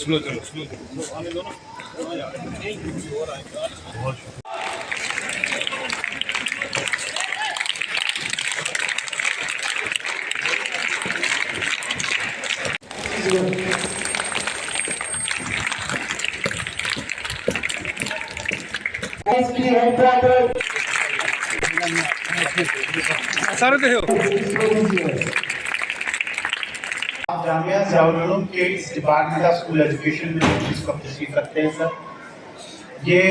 Slow चलो slow सारे तो आप जामिया ज़ियाउल उलूम के इस डिपार्टमेंट ऑफ स्कूल एजुकेशन में इसको तशरीफ रखते हैं सर। ये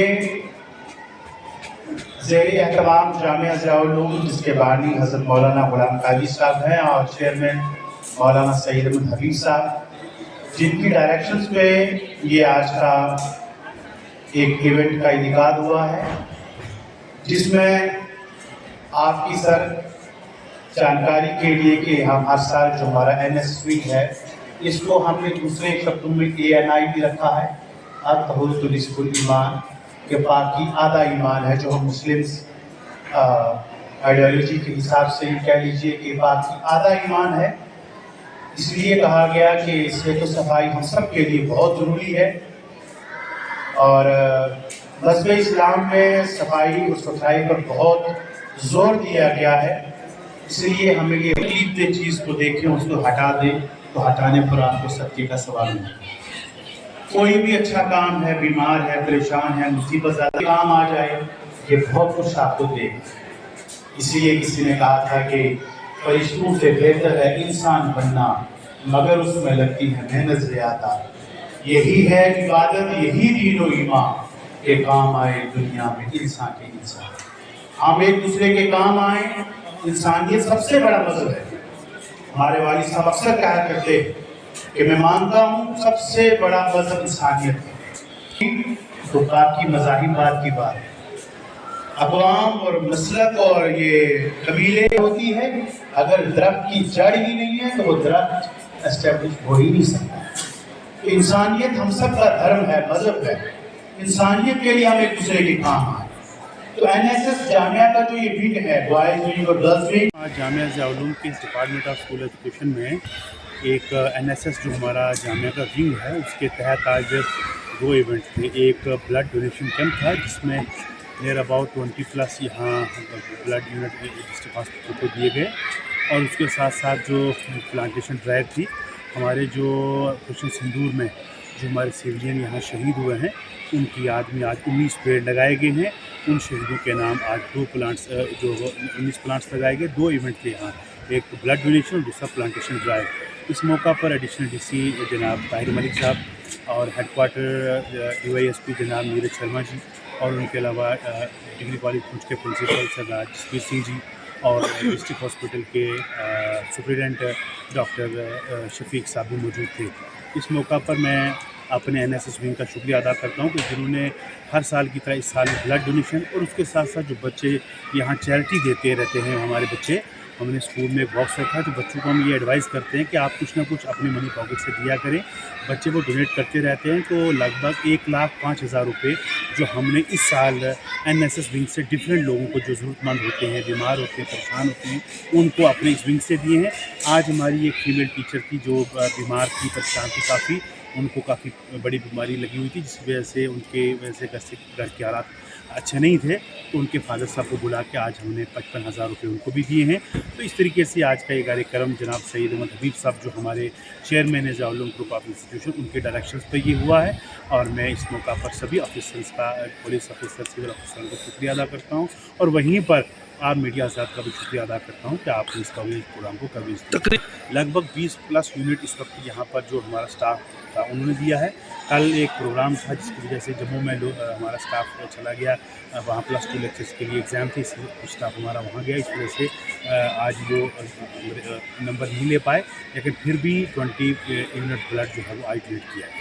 ज़ेर एहतमाम जामिया ज़ियाउल उलूम जिसके बानी हज़रत मौलाना गुलाम काजी साहब हैं और चेयरमैन मौलाना सईद अहमद हबीब साहब, जिनकी डायरेक्शंस पे ये आज का एक इवेंट का इनेकाद हुआ है, जिसमें आपकी सर जानकारी के लिए कि हम हर साल जो हमारा NSS वीक है, इसको हमने दूसरे शब्दों में ANI भी रखा है, अतहुरुल ईमान के बाकी आधा ईमान है, जो हम मुस्लिम्स आइडियोलॉजी के हिसाब से कह लीजिए कि बाकी आधा ईमान है। इसलिए कहा गया कि सेहत व सफाई हम सब के लिए बहुत ज़रूरी है और मज़हब इस्लाम में सफाई और सुथराई पर बहुत ज़ोर दिया गया है। इसलिए हमें ये तकलीफ चीज़ को देखें, उसको हटा दें, तो हटाने पर आपको सत्य का सवाल नहीं। कोई भी अच्छा काम है, बीमार है, परेशान है, मुसीबत ज़्यादा काम आ जाए, ये बहुत कुछ आपको दे। इसलिए किसी ने कहा था कि फरिश्तों से बेहतर है इंसान बनना, मगर उसमें लगती है मेहनत ज़्यादा। यही है इबादत, यही दीन व ईमान के काम आए दुनिया में इंसान के इंसान। हम एक दूसरे के काम आए, इंसानियत सबसे बड़ा मज़हब है। हमारे वालिद साहब अक्सर कहा करते कि मैं मानता हूँ सबसे बड़ा मज़हब इंसानियत है। तो बाकी मज़ाहिब बात की बात है, अक़वाम और मसलक और ये कबीले होती है, अगर दरख्त की जड़ ही नहीं है तो वो दरख्त एस्टेब्लिश हो ही नहीं सकता। तो इंसानियत हम सब का धर्म है, मज़हब है। इंसानियत के लिए हम एक दूसरे के काम आए। तो NSS जामिया का जो ये विंग है, बॉयज़ विंग और गर्ल्स विंग, आज जामिया ज़ियाउल उलूम के डिपार्टमेंट ऑफ स्कूल एजुकेशन में एक NSS जो हमारा जामिया का विंग है, उसके तहत आज 2 इवेंट थे। एक ब्लड डोनेशन कैंप था, जिसमें नियर अबाउट 20+ यहाँ ब्लड यूनिट डिस्ट्रिक्ट हॉस्पिटल को दिए गए, और उसके साथ साथ जो प्लांटेशन ड्राइव थी, हमारे जो ऑपरेशन सिंदूर में जो हमारे सिविलियन यहाँ शहीद हुए हैं, उनकी याद में आज 19 पेड़ लगाए गए हैं। उन शहीदों के नाम आज 2 प्लांट्स जो 19 प्लांट्स लगाए गए। 2 इवेंट थे यहाँ, एक ब्लड डोनेशन और दूसरा प्लांटेशन ड्राइव। इस मौका पर एडिशनल DC जनाब ताहिर मलिक साहब और हेडक्वार्टर DYSP जनाब नीरज शर्मा जी, और उनके अलावा डिग्री कॉलेज पुंछ के प्रिंसिपल सरदार जसवीर सिंह जी और डिस्ट्रिक्ट हॉस्पिटल के सुप्रिटेंडेंट डॉक्टर शफीक साहब भी मौजूद थे। इस मौका पर मैं अपने NSS विंग का शुक्रिया अदा करता हूँ कि जिन्होंने हर साल की तरह इस साल ब्लड डोनेशन और उसके साथ साथ जो बच्चे यहाँ चैरिटी देते रहते हैं, हमारे बच्चे, हमने स्कूल में एक बॉक्स रखा है, तो बच्चों को हम ये एडवाइस करते हैं कि आप कुछ ना कुछ अपने मनी पॉकेट से दिया करें। बच्चे वो डोनेट करते रहते हैं, तो लगभग 1,05,000 रुपये जो हमने इस साल NSS विंग से डिफरेंट लोगों को जो ज़रूरतमंद होते हैं, बीमार होते हैं, परेशान होते हैं, उनको अपने इस विंग से दिए हैं। आज हमारी एक फीमेल टीचर थी जो बीमार थी, परेशान थी काफ़ी, उनको काफ़ी बड़ी बीमारी लगी हुई थी, जिस वजह से उनके घर के हालात अच्छे नहीं थे, तो उनके फादर साहब को बुला के आज हमने 55,000 रुपये उनको भी दिए हैं। तो इस तरीके से आज का ये कार्यक्रम जनाब सईद अहमद हबीब साहब जो हमारे चेयरमैन है Ziaul Uloom group of institution, उनके डायरेक्शंस पर ये हुआ है। और मैं इस मौका पर सभी ऑफिसर्स का, पुलिस ऑफिसर, सिविल ऑफिसर का शुक्रिया अदा करता हूँ, और वहीं पर आप मीडिया साहब का भी शुक्रिया अदा करता हूँ कि आपने इस कवरेज प्रोग्राम को कवरेज दिया। लगभग 20+ यूनिट इस वक्त यहाँ पर जो हमारा स्टाफ था उन्होंने दिया है। कल एक प्रोग्राम था जिसकी वजह से जम्मू में हमारा स्टाफ चला गया, वहाँ +2 लेक्चर्स के लिए एग्ज़ाम थे, इसलिए कुछ स्टाफ हमारा वहाँ गया, इस वजह से आज वो नंबर नहीं ले पाए, लेकिन फिर भी 20 यूनिट ब्लड जो है वो आज डोनेट किया है।